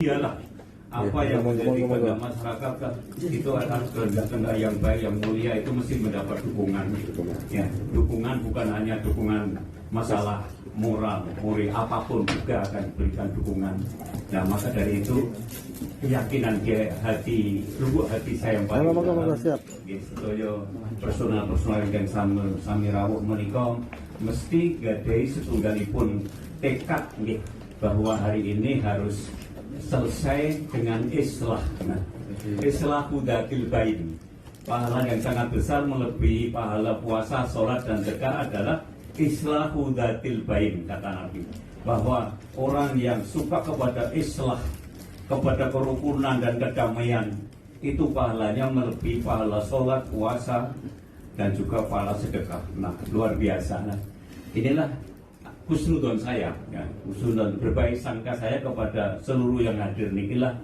Iyalah apa yang menjadi kehendak masyarakat kan itu adalah kehendak yang baik, yang mulia, itu mesti mendapat dukungan. Ya, dukungan bukan hanya dukungan masalah moral, apapun juga akan diberikan dukungan. Nah, maka dari itu keyakinan lubuk hati saya yang paling dalam, sedoyo personal yang sami rawuh menika mesti gadai setunggalipun tekad bahwa hari ini harus selesai dengan islah. Nah, islah hudatil bain, pahala yang sangat besar melebihi pahala puasa, sholat dan zakat adalah islah hudatil bain, kata Nabi, bahwa orang yang suka kepada islah, kepada kerukunan dan kedamaian, itu pahalanya melebihi pahala sholat, puasa dan juga pahala sedekah. Nah, luar biasa. Nah, inilah husnudon saya, ya, husnudon berbaik sangka saya kepada seluruh yang hadir. Inilah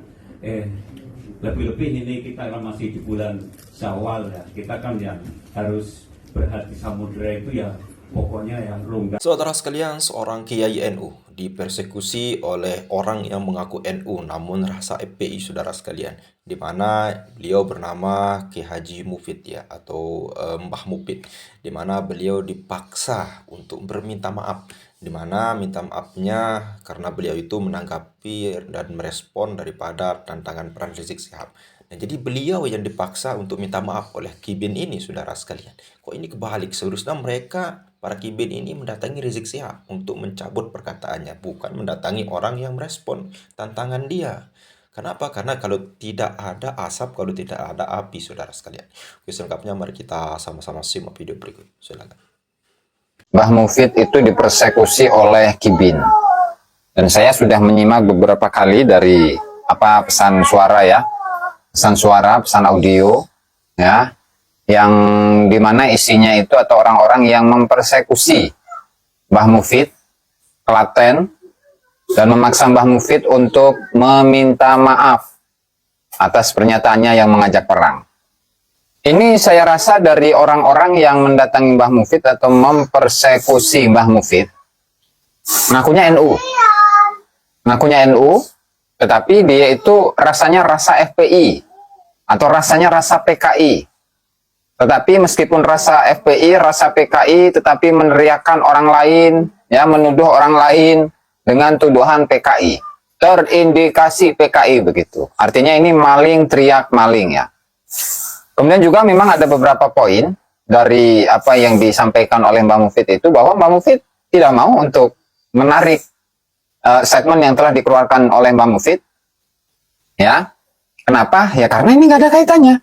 lebih-lebih ini kita kan masih di bulan Syawal, ya, kita kan yang harus berhati samudera itu ya pokoknya yang longgar. Saudara sekalian, seorang Kiai NU dipersekusi oleh orang yang mengaku NU namun rasa FPI, saudara sekalian, di mana beliau bernama Ki Haji Mufid, ya, atau Mbah Mufid, di mana beliau dipaksa untuk berminta maaf, di mana minta maafnya karena beliau itu menanggapi dan merespon daripada tantangan peran Rizik Syihab. Nah, jadi beliau yang dipaksa untuk minta maaf oleh Kibin ini, saudara sekalian. Kok ini kebalik? Seharusnya mereka, para Kibin ini, mendatangi Rizik Syihab untuk mencabut perkataannya, bukan mendatangi orang yang merespon tantangan dia. Kenapa? Karena kalau tidak ada asap, kalau tidak ada api, saudara sekalian. Oke, selengkapnya mari kita sama-sama simak video berikut. Silakan. Mbah Mufid itu dipersekusi oleh Kibin, dan saya sudah menyimak beberapa kali dari pesan suara, ya, pesan audio, ya, yang dimana isinya itu atau orang-orang yang mempersekusi Mbah Mufid Klaten dan memaksa Mbah Mufid untuk meminta maaf atas pernyataannya yang mengajak perang. Ini saya rasa dari orang-orang yang mendatangi Mbah Mufid atau mempersekusi Mbah Mufid ngakunya NU. Ngakunya NU, tetapi dia itu rasanya rasa FPI atau rasanya rasa PKI. Tetapi meskipun rasa FPI, rasa PKI, tetapi meneriakkan orang lain, ya, menuduh orang lain dengan tuduhan PKI. Terindikasi PKI begitu. Artinya ini maling teriak maling, ya. Kemudian juga memang ada beberapa poin dari apa yang disampaikan oleh Mbah Mufid itu, bahwa Mbah Mufid tidak mau untuk menarik statement yang telah dikeluarkan oleh Mbah Mufid. Ya, kenapa? Ya karena ini nggak ada kaitannya.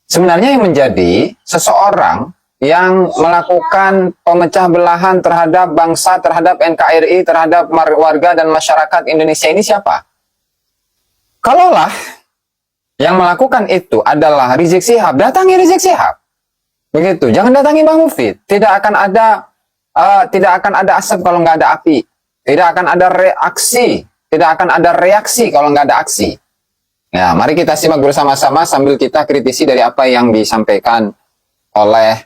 Sebenarnya yang menjadi seseorang yang melakukan pemecah belahan terhadap bangsa, terhadap NKRI, terhadap warga dan masyarakat Indonesia ini siapa? Kalaulah yang melakukan itu adalah Rizik Syihab, datangi Rizik Syihab. Begitu, jangan datangi Mbah Mufid. Tidak akan ada asap kalau nggak ada api. Tidak akan ada reaksi. Tidak akan ada reaksi kalau nggak ada aksi. Ya, mari kita simak bersama-sama sambil kita kritisi dari apa yang disampaikan oleh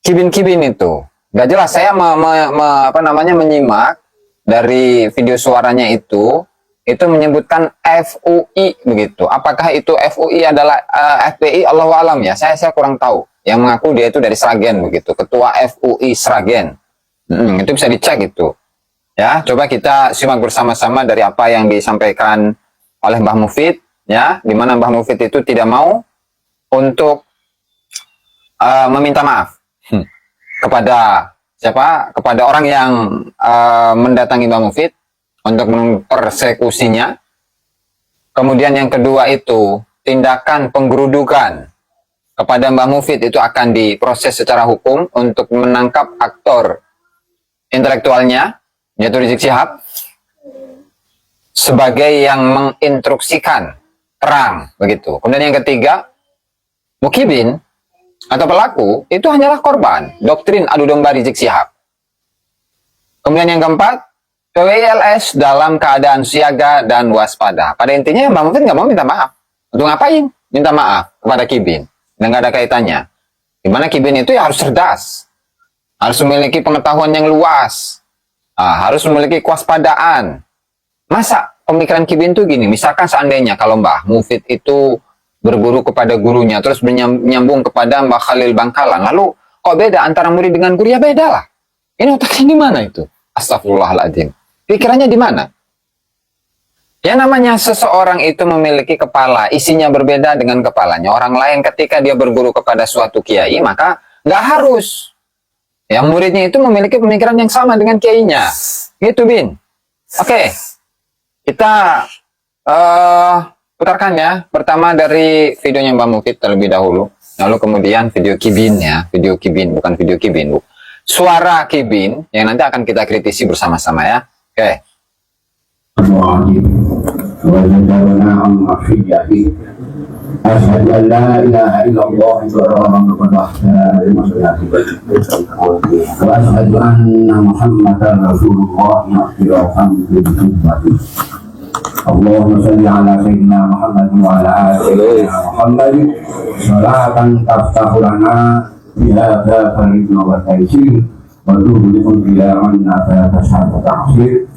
Kibin-Kibin itu. Gak jelas, saya menyimak dari video suaranya itu menyebutkan FUI begitu. Apakah itu FUI adalah FPI? Allahu alam, ya. Saya kurang tahu. Yang mengaku dia itu dari Sragen begitu. Ketua FUI Sragen. Itu bisa dicek itu. Ya, coba kita simak bersama-sama dari apa yang disampaikan oleh Mbah Mufid, ya, di mana Mbah Mufid itu tidak mau untuk meminta maaf kepada siapa? Kepada orang yang mendatangi Mbah Mufid untuk mempersekusinya. Kemudian yang kedua itu tindakan penggerudukan kepada Mbah Mufid itu akan diproses secara hukum untuk menangkap aktor intelektualnya, yaitu Rizik Syihab, sebagai yang menginstruksikan perang begitu. Kemudian yang ketiga, Mukibin atau pelaku itu hanyalah korban doktrin adu domba Rizik Syihab. Kemudian yang keempat, PWLS dalam keadaan siaga dan waspada. Pada intinya Mbah Mufid nggak mau minta maaf. Untuk ngapain? Minta maaf kepada Kibin. Dan nggak ada kaitannya. Dimana Kibin itu ya harus cerdas. Harus memiliki pengetahuan yang luas. Harus memiliki kewaspadaan. Masa pemikiran Kibin tuh gini, misalkan seandainya kalau Mbah Mufid itu berguru kepada gurunya, terus menyambung kepada Mbah Khalil Bangkalan, lalu kok beda antara murid dengan guru? Ya beda lah. Ini otaknya di mana itu? Astagfirullahaladzim. Pikirannya di mana? Ya namanya seseorang itu memiliki kepala, isinya berbeda dengan kepalanya orang lain. Ketika dia berguru kepada suatu kiai, maka nggak harus. Yang muridnya itu memiliki pemikiran yang sama dengan kiainya. Gitu, Bin. Oke. Kita putarkan ya. Pertama dari videonya Mbak Mufid terlebih dahulu. Lalu kemudian video Kibin ya. Video Kibin, bukan video Kibin, Bu. Suara Kibin yang nanti akan kita kritisi bersama-sama ya. Oke. Asyhadu an la ilaha illallah wa asyhadu anna Muhammadar Rasulullah Allahumma shalli ala sayyidina Muhammad wa ala ali sayyidina Muhammad salatan taftahu lana biha faridna wa taysir wa tughliqu biha anna fa tahsir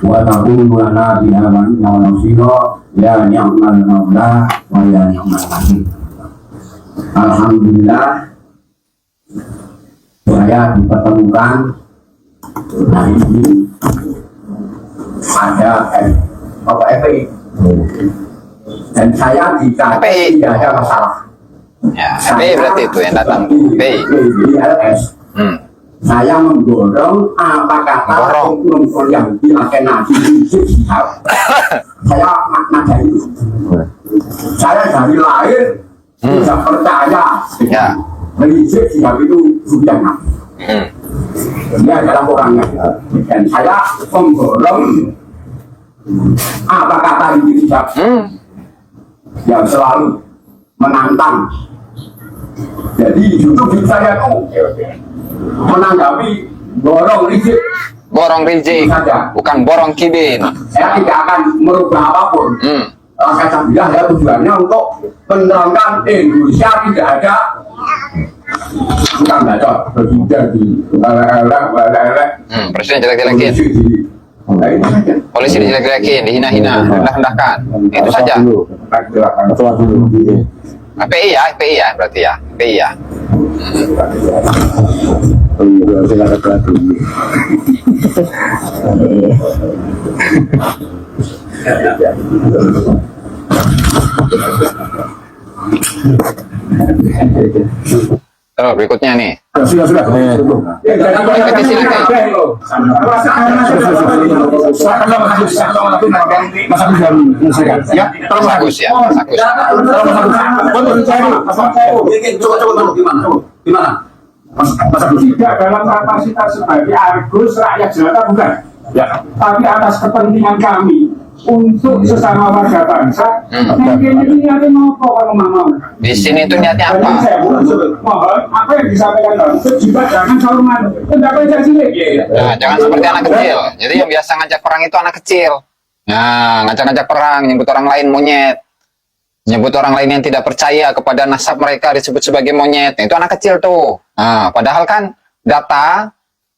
wa taqulu lana biha man nasira ya ni'mal maula wa ya ni'mal nasir. Alhamdulillah saya dipertemukan hari ini ada FPI dan saya tidak ada masalah. Ya, FPI berarti itu yang datang. FPI. Saya mendorong apa kata hukum yang dipakai Nabi Rizik Syihab. Saya makna dari itu. Saya dari lahir tidak percaya Rizik Syihab itu sudah Nabi. Dia adalah orangnya. Dan saya mendorong apa kata Rizik Syihab yang selalu menantang. Jadi YouTube saya tuh menanggapi borong Rizik. Borong Rizik, bukan borong Kibin. Saya tidak akan merubah apapun. Saya bilang ya tujuannya untuk menerangkan Indonesia tidak ada bukan bacot presiden di presiden jelek-jelekin, polisi dijelek-jelekin, dihina-hina, rendah-rendahkan, itu saja. FPI ya berarti ya, FPI ya. Terus berikutnya nih. Sudah. Bagus ya. Gimana? Tidak dalam kapasitas sebagai Argus rakyat jelata bukan. Ya. Tapi atas kepentingan kami untuk sesama warga bangsa, mungkin ini niatnya mau kalau mau. Di sini itu niatnya apa? Mohon apa yang disampaikan Bang juga jangan selalu pendapat cilik. Nah, jangan seperti anak kecil. Jadi yang biasa ngajak perang itu anak kecil. Nah, ngajak-ngajak perang, nyebut orang lain monyet, nyebut orang lain yang tidak percaya kepada nasab mereka disebut sebagai monyet. Nah, itu anak kecil tuh. Nah, padahal kan data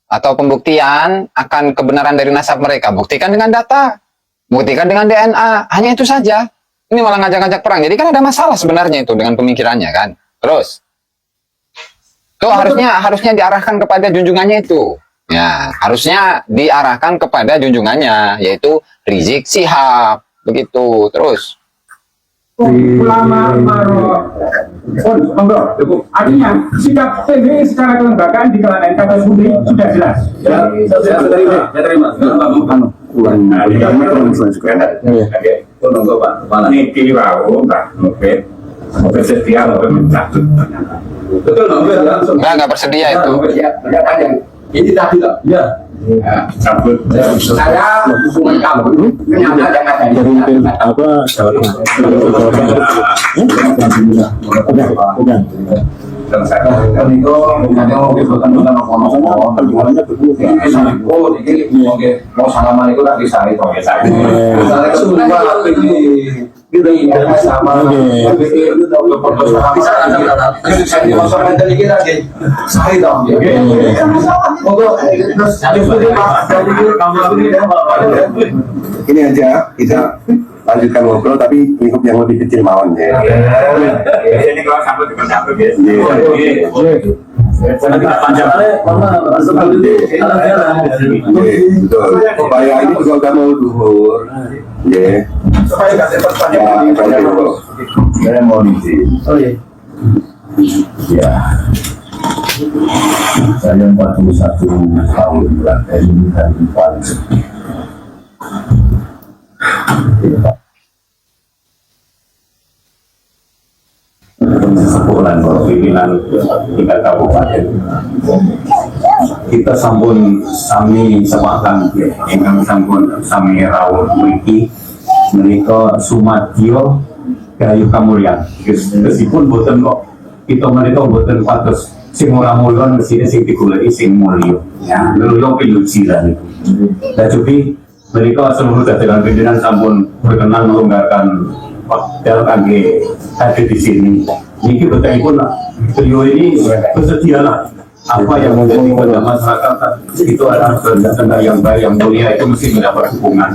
atau pembuktian akan kebenaran dari nasab mereka. Buktikan dengan data. Buktikan dengan DNA, hanya itu saja. Ini malah ngajak-ngajak perang. Jadi kan ada masalah sebenarnya itu dengan pemikirannya kan. Terus, itu harusnya diarahkan kepada junjungannya itu. Ya, harusnya diarahkan kepada junjungannya, yaitu Rizik Syihab. Begitu. Terus. Ulama artinya sikap PBI secara kelembagaan di kalangan kata Budi sudah jelas. Saya terima. Ini keliru, Pak Mufid. Bersedia mencatut. Betul, Enggak bersedia itu. Ini tadi loh. Ya. Cabut. Saya hubungan kamu menyangka dengan apa? kita sama ini aja kita lanjutkan ngobrol tapi lingkup yang lebih kecil mawon ya. Jadi kalau sampai sampai biasa. Betul. Supaya ini juga udah mau duhur. Ya. Supaya nggak cepat panjang dulu. Saya mau izin. Oh iya. Ya. Saya 41 tahun berada di Palu. Sepulan pimpinan tingkat kabupaten kita sambun sami sematang ingkang sampun sami rawuh mriki menika sumadyo kayu kamulyan meskipun boten kok kita menika boten patos sing ora mulya mesine sing digoleki sing mulya ya lho piluji lan tapi menika seluruh jajaran pimpinan sampun berkenan melonggarkan waktu kangge hadir di sini. Ini betulipun beliau ini bersedia lah apa yang menjadi pada masyarakat itu adalah benda yang baik yang mulia itu mesti mendapat dukungan.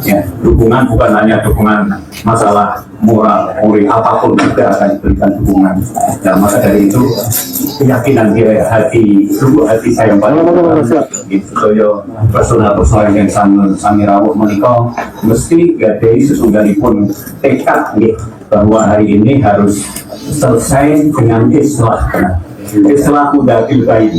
Ya, dukungan bukan hanya dukungan masalah moral, apapun juga akan diberikan dukungan. Dan maka dari itu keyakinan dia hati saya yang paling itu yo personal yang sami rawuh menika mesti gadai sesungguhipun tekad bahwa hari ini harus selesai dengan islah. Islah mudatil baik,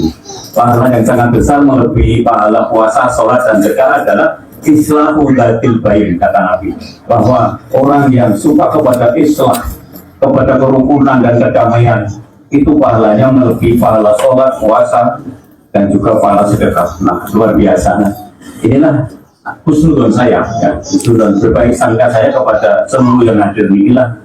pahala yang sangat besar melebihi pahala puasa, sholat dan zakat adalah islah mudatil baik, kata Nabi, bahwa orang yang suka kepada islah, kepada kerukunan dan kedamaian itu pahalanya melebihi pahala sholat, puasa dan juga pahala sedekah. Nah, luar biasa. Nah, inilah husnudon saya, ya, husnudon berbaik sangka saya kepada seluruh yang hadir inilah.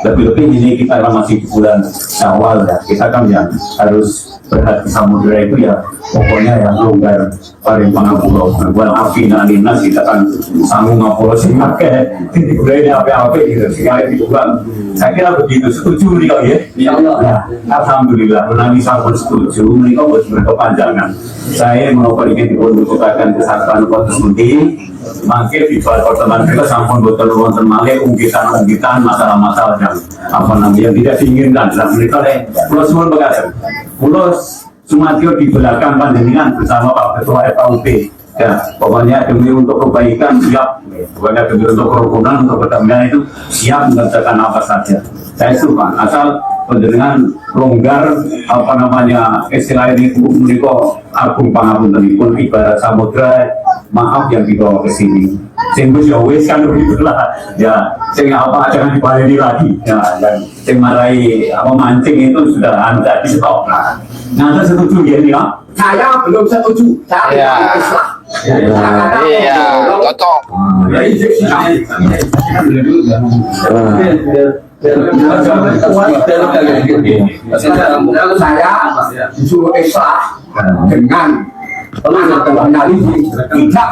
Lebih-lebih ini kita masih di bulan Syawal ya, kita kan yang harus berhati samudera itu ya pokoknya yang longgar paling pangapulau bulan api nalinas kita kan sanggup ngapulau sih pakai ini apa-apa gitu sekali di bulan saya kira begitu setuju nih kok ya alhamdulillah menangis sampun setuju nih kok berkepanjangan saya menopor ingin diperlukan kesatuan kota Sundi mungkin di soal pertemuan kita sampun betul wonten malih ungkitan masalah-masalah yang apa namanya tidak diinginkan dalam mereka pulau semua bekas pulau Sumatyo di belakang panjenengan bersama Pak Ketua FAUP ya pokoknya demi untuk kebaikan siap pokoknya demi untuk kerukunan untuk kedamaian itu siap mengerjakan apa saja saya suka asal panjenengan longgar apa namanya istilah ini menika agung pangapuntenipun ibarat samudra maaf yang dibawa ke sini sing wis kan begitulah ya sing apa jangan dibaleni lagi ya dan sing marai apa mancing itu sudah anda di stop nah anda setuju ya nih saya belum setuju saya Iya, cocok. Saya disuruh islah dengan tidak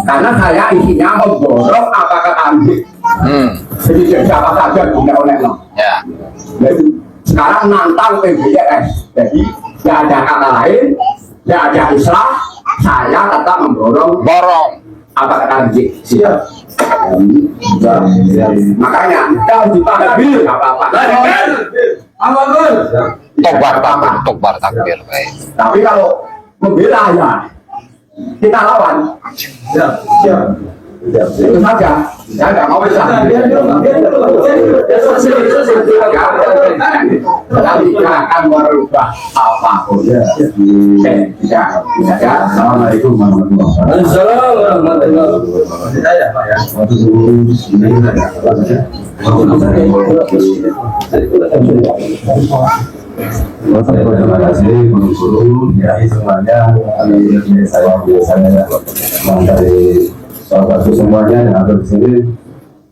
karena saya isinya memborong apa kata Andi. Jadi siapa saja punya oleh Ya. Jadi sekarang nantang PBS. Jadi tidak ada kata lain, tidak ada islah. Saya tetap memborong apa kata Andi. Siap. Makanya kalau dipanggil apa-apa. Tokbar takbir baik. Tapi kalau membela ya kita lawan. Siap. Itu saja. Saya nggak mau besar. Tapi kita akan merubah apapun. Assalamualaikum warahmatullahi Terima kasih guru-guru ya semuanya saya biasanya dari sahabat semuanya yang ada di sini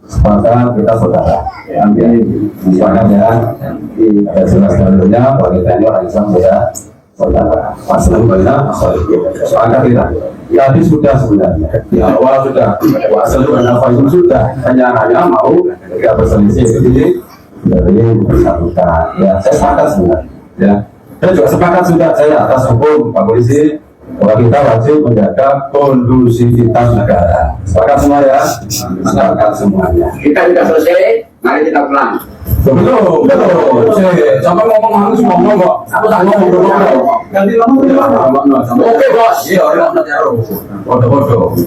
sepakat kita saudara ya sepakat ya jelas dulunya bagi tanya orang Islam ya saudara. Wassalam banyak soalnya kita tadi sudah sebenarnya di awal sudah wassalam banyak sudah hanya mau tidak berselisih jadi dari bersangkutan. Ya saya sepakat sebenarnya. Ya saya juga sepakat sudah saya atas hukum Pak Polisi bahwa kita wajib menjaga kondusivitas negara. Sepakat semua ya? Sepakat semuanya. Kita sudah selesai, mari kita pulang. Betul. Sampai ngomong harus ngomong kok. Aku tak ngomong dulu. Ganti ngomong. Oke bos. Iya, bodoh.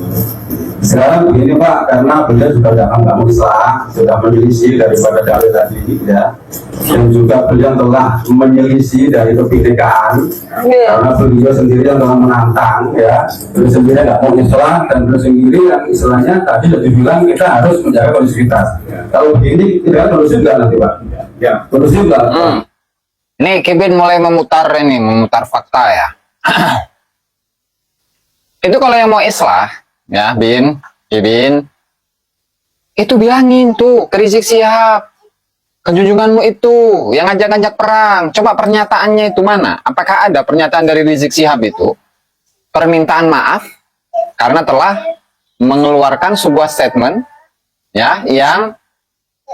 Sekarang begini Pak, karena beliau juga nggak mau Islam, sudah menyelisih daripada dalil tadi ya, dan juga beliau telah menyelisih dari kebinekaan, karena beliau sendiri yang telah menantang ya, beliau sendiri nggak mau Islam dan beliau sendiri yang istilahnya tadi lebih bilang kita harus menjaga kondusivitas. Kalau begini tidak kondusif nggak nanti Pak? Ya, kondusif nggak? Nih Kibin mulai memutar fakta ya. Itu kalau yang mau islah ya, Kibin, itu bilangin tuh ke Rizik Syihab, ke junjunganmu itu yang ngajak-ngajak perang. Coba pernyataannya itu mana? Apakah ada pernyataan dari Rizik Syihab itu permintaan maaf karena telah mengeluarkan sebuah statement ya yang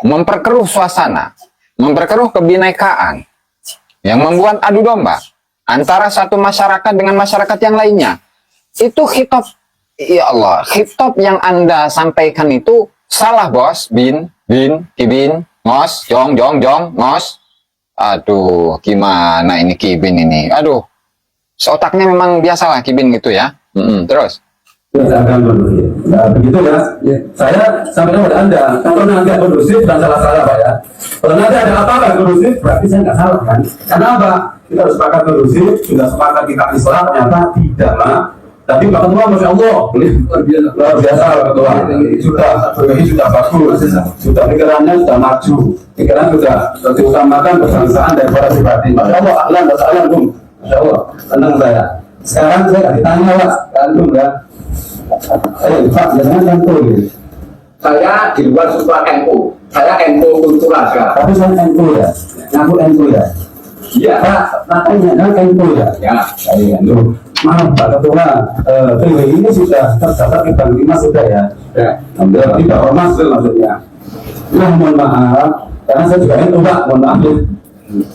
memperkeruh suasana, memperkeruh kebinekaan, yang membuat adu domba antara satu masyarakat dengan masyarakat yang lainnya. Itu khitab. Ya Allah, khitab yang Anda sampaikan itu salah bos, Kibin, ngos, jong, ngos. Aduh, gimana ini Kibin ini? Aduh, seotaknya memang biasalah Kibin gitu ya. Terus? Nah, begitu ya. Saya sampaikan kepada Anda, kalau nanti ada kondusif dan salah-salah Pak ya. Kalau nanti ada apa-apa kondusif, berarti saya nggak salah kan? Karena apa? Kita harus sepakat kondusif, sudah sepakat kita Islam, ternyata tidak mah. Tapi Pak Ketua, Masya Allah, luar biasa Pak Ketua. Sudah bagus, sudah pikirannya sudah maju, pikiran sudah diutamakan kebangsaan daripada pribadi. Masya Allah, ahlan, Bung. Masya Allah, tenang saya. Sekarang saya nggak ditanya Pak, Bung ya. Pak, jangan NU. Saya di luar suka NU. Saya NU kultural sekarang. Tapi saya NU ya, ngaku NU ya. Iya. Pak, makanya NU ya. Ya. Saya NU. Maaf Pak Ketua, PWI ini sudah tercatat di Bank 5 sudah ya. Tidak ormas maksudnya. Nah, mohon maaf, karena saya juga NU Pak, mohon maaf ya.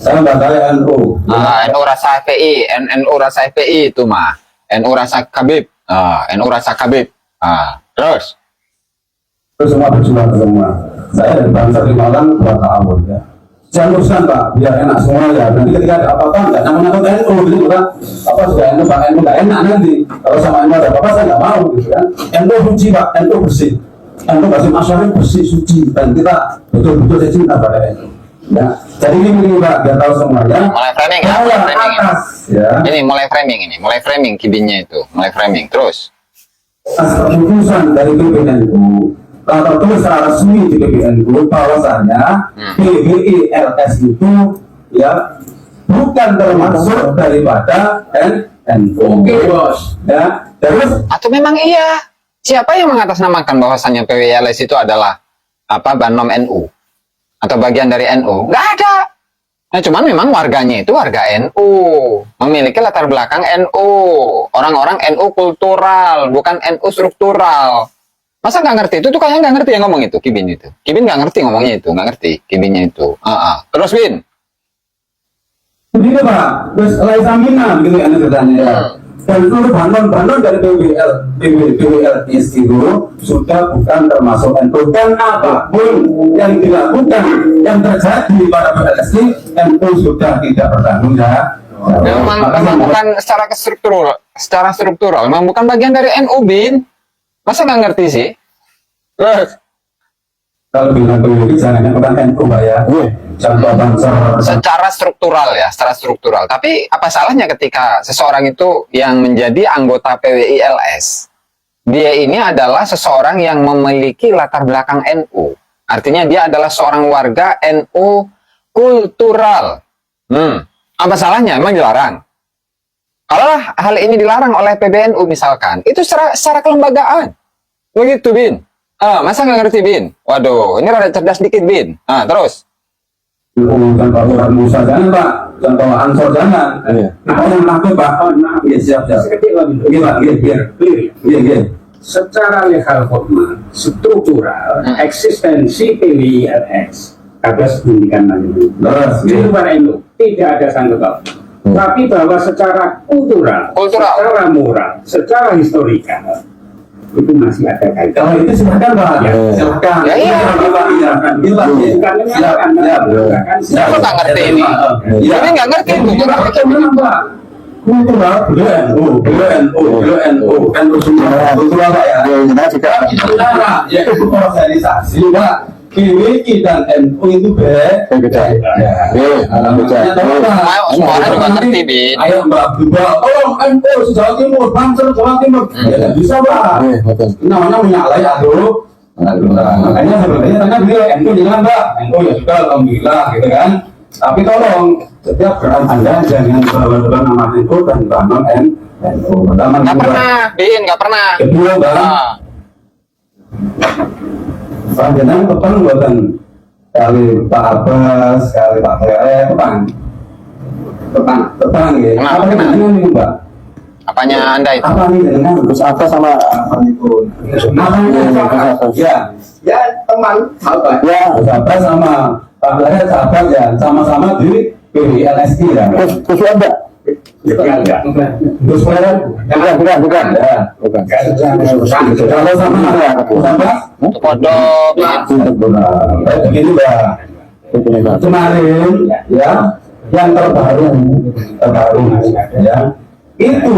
Saya nggak saya NU. NU rasa FPI, NU rasa FPI itu mah. NU rasa Kabib. NU rasa Kabib. Terus Semua berjuang semua. Saya dari bangsa di Malang 2 tahun ya. Jangan urusan Pak, biar enak semua ya. Nanti ketika ada apa-apa nggak nyambung NU gitu Pak. Apa sudah NU Pak, NU nggak enak nanti. Kalau sama NU ada apa-apa saya nggak mau gitu kan. NU suci Pak, NU bersih. NU Basim Asyari bersih suci dan kita betul-betul saya cinta pada NU. Ya, jadi ini Pak, biar tahu semuanya. mulai framing ya, Saya atas ya. Ini mulai framing Kibinnya itu, mulai framing. Terus Atas keputusan dari PBNU atau tertulis secara resmi di PBNU bahwasanya PBILS itu ya bukan termasuk daripada NU. Oke bos. Ya, terus atau memang iya? Siapa yang mengatasnamakan bahwasannya PWLS itu adalah Banom NU atau bagian dari NU? Nggak ada. Nah, cuman memang warganya itu warga NU, memiliki latar belakang NU, orang-orang NU kultural, bukan NU struktural. Masa nggak ngerti? Itu tuh kayaknya nggak ngerti yang ngomong itu, Kibin itu. Kibin nggak ngerti ngomongnya itu, nggak ngerti Kibinnya itu. Terus Bin? begitu Pak, terus lain saminan gitu kan ceritanya ya. Dan seluruh banon dari PWLS itu sudah bukan termasuk NU. Dan apapun yang dilakukan, yang terjadi pada PWLS ini, NU sudah tidak bertanggung jawab. Memang bukan secara struktural, memang bukan bagian dari NU, Bin. Masa nggak ngerti sih? Kalau bilang PWLS jangan bukan NU Pak ya. Contoh bangsa. Secara struktural. Tapi apa salahnya ketika seseorang itu yang menjadi anggota PWILS, dia ini adalah seseorang yang memiliki latar belakang NU. Artinya dia adalah seorang warga NU kultural. Apa salahnya? Emang dilarang? Kalau hal ini dilarang oleh PBNU misalkan, itu secara kelembagaan. Begitu, Bin. Masa nggak ngerti, Bin? Waduh, ini rada cerdas dikit, Bin. Terus? contoh Ustaz Musa jangan Pak, contoh Ansor jangan. Nah yang takut Pak, ya siap. Iya Pak, iya. Secara legal formal, struktural, eksistensi PWILS ada pendidikan mandiri. Di luar NU tidak ada sanggup. Tapi bahwa secara kultural, secara moral, secara historikal itu masih ada kaitan. Kalau itu silakan Pak, silakan. Ya, iya. Siapa nggak ngerti ini? Ini nggak ngerti itu. Pak. Kultural, NU semua kultural Pak ya. Ya itu organisasi Pak. KWI dan NU itu beda. Semua orang juga ngerti, Bin. Ayo Mbak Bunda, tolong NU Jawa Timur, Banser Jawa Timur. Ya nggak bisa Pak. Namanya menyalahi aturan. Makanya sebenarnya tanya beliau NU jangan Mbak. NU ya sudah alhamdulillah gitu kan. Tapi tolong setiap gerak Anda jangan bawa nama NU dan bangun NU. Pertama Nggak pernah, Bin, nggak pernah. kedua Mbak. Panjenengan petang buatan kali Pak Abbas, kali Pak Kere, petang ya. Kenapa, Apa kenapa? ini Mbak? Apanya Anda itu? Apa nih dengan Gus Abbas sama apa itu? Namanya Ya teman sahabat. ya Gus Abbas sama Pak Kere sahabat ya, sama-sama di PWLSI ya. Gus Abbas. Gus Kere? Bukan. Kalau sama Gus Abbas? Kodok. Begini Mbak, kemarin ya yang terbaru ya itu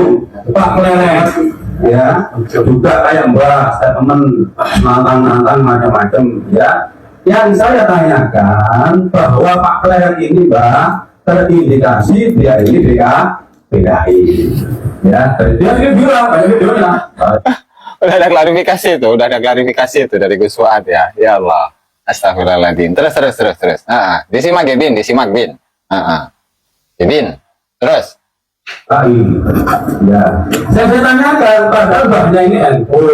Pak Klelet ya juga kayak Mbak saya temen nantang macam-macam ya yang saya tanyakan bahwa Pak Klelet ini Mbak terindikasi dia ini PKI ya dia bilang banyak videonya. Udah ada klarifikasi itu dari Gus Fuad ya. Ya Allah. Astagfirullahaladzim. Terus. Disimak ya Bin, Bin. Bin. Terus. Ya. Saya tanyakan padahal bahnya ini NU.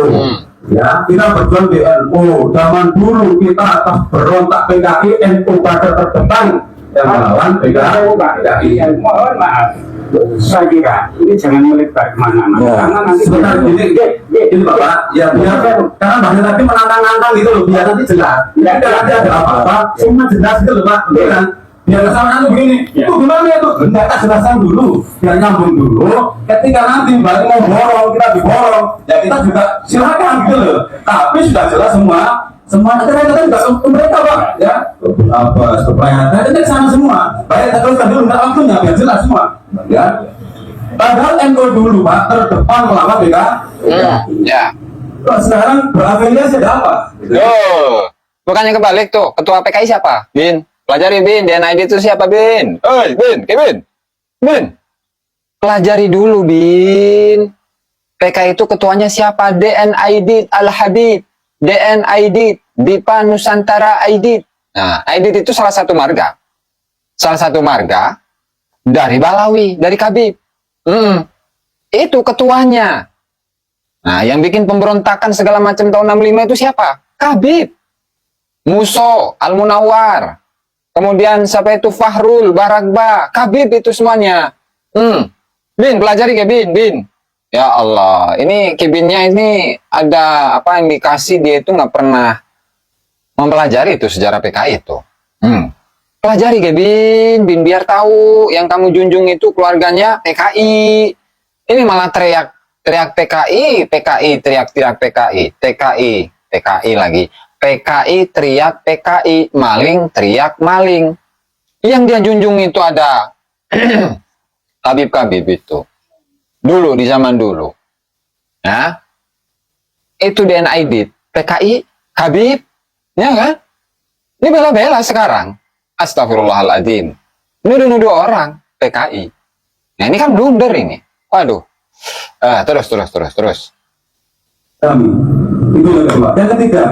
Ya, kita berjuang di NU. Zaman dulu kita atas berontak PKI, NU pada terdepan yang melawan PKI. Mohon maaf, saya kira ini jangan melebar kemana-mana. Karena nanti Sebentar ini Bapak, ya biar karena bahnya tadi menantang-nantang gitu loh, biar nanti jelas. Ya nanti ada apa-apa, semua jelas gitu loh Pak, kan? Biar kesalahan itu begini, itu gimana itu? Kita jelaskan dulu, biar nyambung dulu. Ketika nanti balik mau borong, kita diborong, ya kita juga silakan gitu loh. Tapi sudah jelas semua kata-kata juga pemerintah Pak, ya apa supaya kita sama semua. Baik kita teruskan dulu, nggak waktunya biar jelas semua, ya. Padahal NU dulu Pak terdepan melawan PKI. Ya. Kok sekarang berafiliasi ada apa? Loh. Bukannya kebalik tuh. Ketua PKI siapa? Bin. Pelajari Bin. DNID itu siapa Bin? Bin. Bin. Pelajari dulu Bin. PKI itu ketuanya siapa? DNID Al-Habib. DNID Dipa Nusantara Aidit. Nah, Aidit itu salah satu marga. Dari Balawi, dari Kabib. Itu ketuanya. Nah, yang bikin pemberontakan segala macam tahun 65 itu siapa? Kabib. Muso, Al-Munawar. Kemudian siapa itu? Fahrul, Barakba. Kabib itu semuanya. Bin, pelajari ke Bin. Ya Allah, ini Kibinnya ini ada apa yang dikasih, dia itu nggak pernah mempelajari itu sejarah PKI itu. Pelajari ke Bin biar tahu yang kamu junjung itu keluarganya PKI. Ini malah teriak PKI, teriak PKI, TKI lagi. PKI teriak PKI, maling teriak maling. Yang dia junjung itu ada Habib itu. Dulu, di zaman dulu. Nah, itu DNID, PKI, Habib, ya kan? Ini bela-bela sekarang. Astagfirullahaladzim. Nuduh-nuduh orang, PKI. Nah, ini kan blunder ini. Waduh. Terus. Kami. Itu yang kedua. Yang ketiga.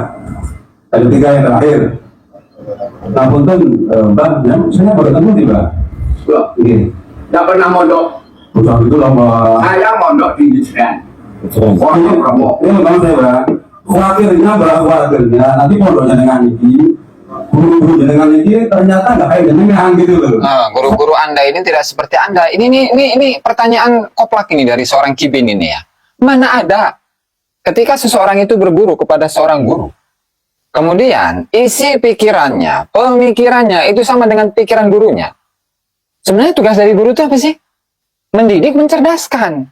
Yang terakhir. Nah, punten Mbak, saya baru ketemu nih Mbak. Ini. Tidak pernah mondok. Usaha itu lama. Saya mondok di Israel. Oh, ini promo. Ini memang saya Mbak. Khawatirnya nanti pondoknya dengan ini guru-guru jenengan ini ternyata nggak kayak jenengan gitu loh. Nah, guru-guru Anda ini tidak seperti Anda. Ini pertanyaan koplak ini dari seorang kibin ini ya. Mana ada ketika seseorang itu berguru kepada seorang guru, kemudian isi pikirannya, pemikirannya itu sama dengan pikiran gurunya. Sebenarnya tugas dari guru itu apa sih? Mendidik, mencerdaskan.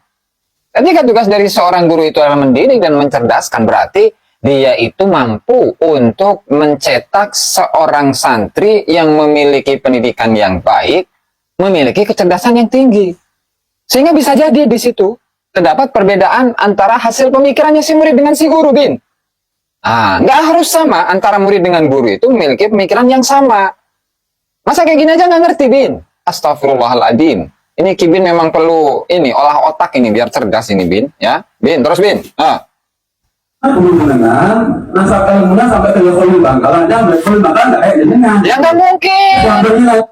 Ketika tugas dari seorang guru itu adalah mendidik dan mencerdaskan, berarti dia itu mampu untuk mencetak seorang santri yang memiliki pendidikan yang baik, memiliki kecerdasan yang tinggi. Sehingga bisa jadi di situ terdapat perbedaan antara hasil pemikirannya si murid dengan si guru, Bin. Nggak harus sama antara murid dengan guru itu memiliki pemikiran yang sama. Masa kayak gini aja nggak ngerti, Bin? Astagfirullahaladzim. Ini Kibin memang perlu olah otak ini biar cerdas ini, Bin. Ya, Bin, terus Bin. Jenengan nasab ilmunya sampai ke Khalil Bangkalan, Khalil Bangkalan nggak kayak jenengan. Ya nggak mungkin.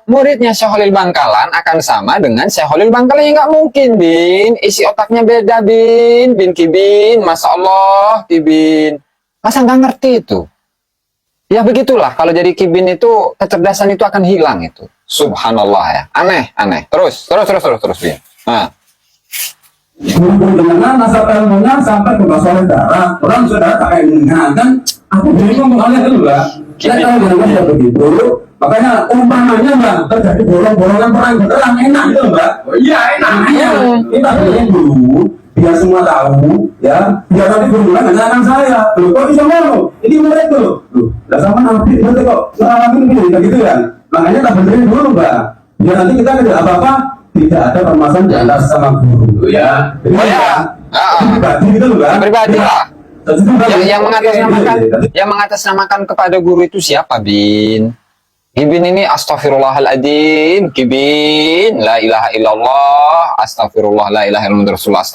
Muridnya Syekh Khalil Bangkalan akan sama dengan Syekh Khalil Bangkalan, ya nggak mungkin, Bin. Isi otaknya beda, Bin. Bin Kibin, Masya Allah, Kibin. Masa nggak ngerti itu? Ya begitulah, kalau jadi Kibin itu kecerdasan itu akan hilang itu. Subhanallah ya, aneh. Terus, Bin. Guru-guru jenengan nasab ilmunya sampai ke Basol darah. Orang sudah tak kayak jenengan kan? Aku bingung mengalih dulu lah. Saya tahu jenengan sudah begitu. Makanya umpamanya mbak terjadi bolong-bolongan perang beneran enak gitu mbak. Oh iya enak. Kita beliin dulu biar semua tahu ya. Biar nanti guru-guruan akan saya. Loh kok bisa mau? Ini murid tuh. Loh, lah sama nabi berarti kok selama ini gitu ya. Makanya tak benerin dulu mbak. Biar nanti kita tidak apa-apa. Tidak ada permasalahan di antara sama guru ya. Pribadi gitu loh kan? Pribadi lah. Yang mengatasnamakan kepada guru itu siapa, Bin? Kibin ini astagfirullahaladzim, Kibin, la ilaha illallah, astagfirullah, la ilaha illallah, rasulullah,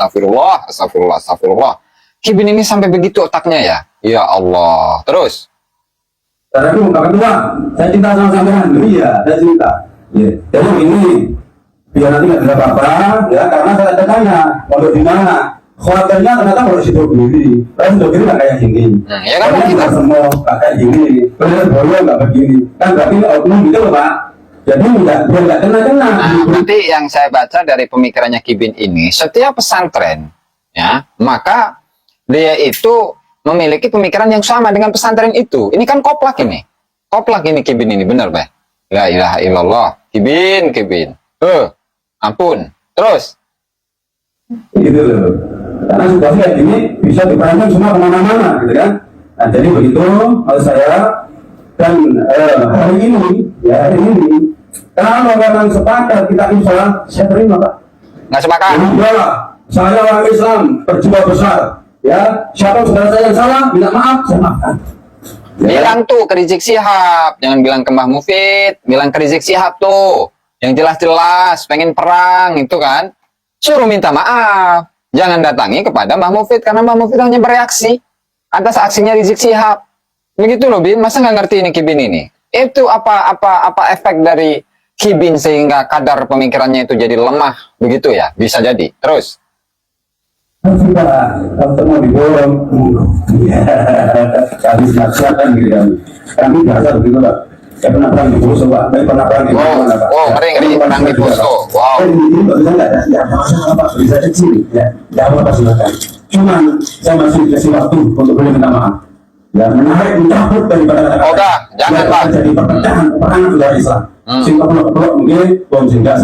astagfirullah. Kibin ini sampai begitu otaknya ya? Ya Allah. Terus? Karena itu ungkapan kedua, saya cinta sama sampean. Iya, saya cinta. Ya. Jadi ini biar nanti nggak ada apa-apa ya, karena saya tanya pondok di mana, khawatirnya ternyata pondok Sidogiri, Sidogiri nggak kayak gini, ya kan kita semua nggak kayak gini, benar boleh nggak begini, kan berarti oknum gitu loh Pak. Jadi nggak kena. Nanti yang saya baca dari pemikirannya Kibin ini, setiap pesantren ya, maka dia itu memiliki pemikiran yang sama dengan pesantren itu. Ini kan koplak ini Kibin ini, benar Pak? La ilaha illallah, Kibin. Ampun. Terus? Gitu loh. Karena situasi kayak gini bisa diperankan semua kemana-mana, gitu kan? Nah, jadi begitu maksud saya. Dan hari ini, kalau memang sepakat kita insya saya terima Pak. Nggak sepakat? Enggak, saya orang Islam berjiwa besar. Ya, siapa saudara saya yang salah, minta maaf, saya maafkan. Bilang tuh ke Rizik Syihab, jangan bilang ke Mbah Mufid, bilang ke Rizik Syihab tuh. Yang jelas-jelas pengen perang itu kan, suruh minta maaf. Jangan datangi kepada Mbah Mufid karena Mbah Mufid hanya bereaksi atas aksinya Rizik Syihab. Begitu loh, Bin. Masa nggak ngerti ini Kibin ini? Itu apa efek dari Kibin sehingga kadar pemikirannya itu jadi lemah begitu ya? Bisa jadi. Terus? Kalau mau diborong, habis siapkan gitu kan. Kami biasa begitu Pak. Saya pernah perang di Poso, Pak. Saya pernah perang di Poso, Pak. Ngeri perang di Poso. Wow. Ini bisa nggak ada siapa bisa kecil, ya. Ya apa silakan. Cuman saya masih dikasih waktu untuk boleh minta maaf. Ya menarik mencabut daripada kata-kata. Udah, jangan Pak. Jadi perpecahan saudara Islam. Sehingga keplok mungkin bom sehingga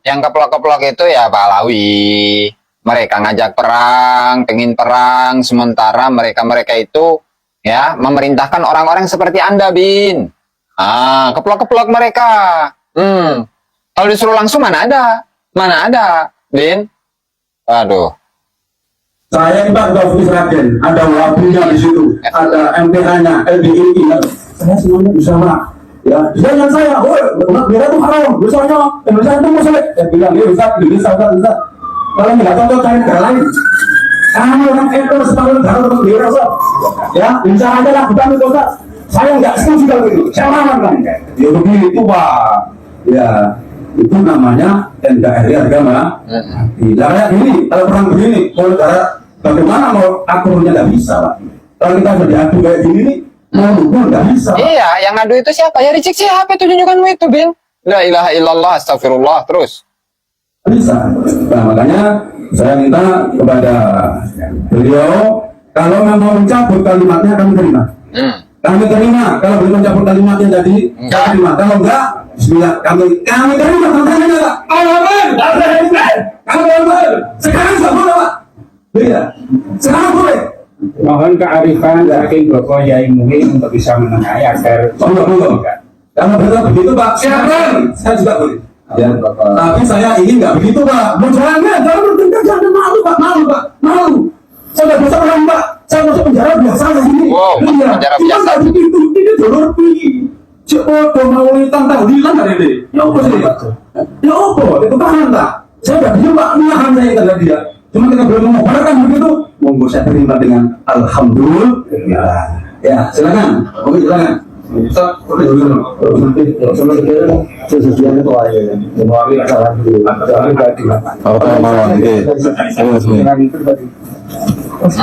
yang keplok-keplok itu ya Pak Alawi. Mereka ngajak perang, pengen perang, sementara mereka itu ya memerintahkan orang-orang seperti Anda, Bin. Keplok-keplok mereka. Kalau disuruh langsung mana ada, Bin. Aduh. Saya Pak Gofis Raden, ada wabunya di situ, ada MPH-nya, LDII, saya semuanya bisa Pak. Ya, jangan saya, bela itu haram, dosanya, Indonesia itu musuh. Saya bilang, ya Ustaz, Indonesia. Kalau nggak contoh cari negara lain. Kamu orang ekor separuh negara untuk bela, Ustaz. Ya, bisa aja lah, bukan itu Ustaz. Saya nggak setuju kalau itu, saya marah kan. Ya begitu Pak. Ya, itu namanya NKRI agama. Tidak kayak ini, kalau perang begini, kalau negara bagaimana mau akurnya nggak bisa Pak. Kalau kita jadi adu kayak gini nih, Ngadu pun nggak bisa. Iya, yang ngadu itu siapa? Ya Rizik siapa itu junjunganmu itu, Bin? La ilaha illallah, astagfirullah, terus. Bisa. Nah, makanya saya minta kepada beliau, kalau mau mencabut kalimatnya kami terima. Kami terima. Kalau beliau mencabut kalimatnya jadi kami terima. Kalau enggak, bismillah kami terima. Tantangannya enggak. Amin. Sekarang sudah boleh, Pak. Iya. Sekarang boleh. Mohon kearifan saking Bapak Yai Muhi untuk bisa menengahi agar Monggo. Karena betul begitu, Pak. Silakan. Saya juga boleh. Ya, tapi saya ingin nggak begitu, Pak. Jangan bertengkar, jangan malu, Pak. Malu. Saya nggak bisa orang, Pak. Saya masuk penjara biasa ini. Wow, penjara biasa. Cuma begitu, ini dulur pergi. Coba mau tantang hilang dari ini. Ya apa sih? Ya apa? Itu tahan tak? Saya nggak bisa, Pak. Menahan saya kata dia. Cuma kita belum mengobarkan begitu. Monggo saya terima dengan alhamdulillah. Ya, silakan. Oke, silakan.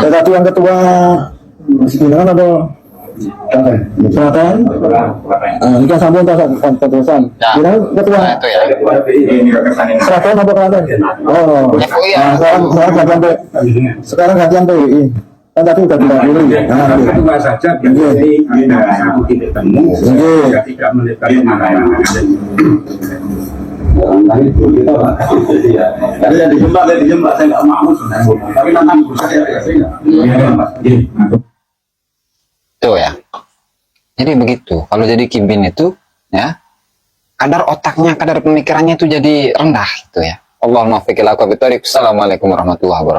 Tetapi yang ketua undangan atau silakan. Ini kan sambung keputusan. Ketua. Itu ya. Silakan apa kalian? Oh. FUI ya. Sekarang gantian PWI. Kan tadi udah tidak pilih. kedua saja berarti ada titik temu jika tidak melibatkan mana-mana. Nah itu kita, Pak. Tadi yang dijembak saya nggak mau sebenarnya. Tapi nanti saya nggak. Tuh ya. Jadi begitu. Kalau jadi Kibin itu, ya, kadar otaknya, kadar pemikirannya itu jadi rendah, gitu ya. Allahumma fiqil aqwam. Assalamualaikum warahmatullahi wabarakatuh.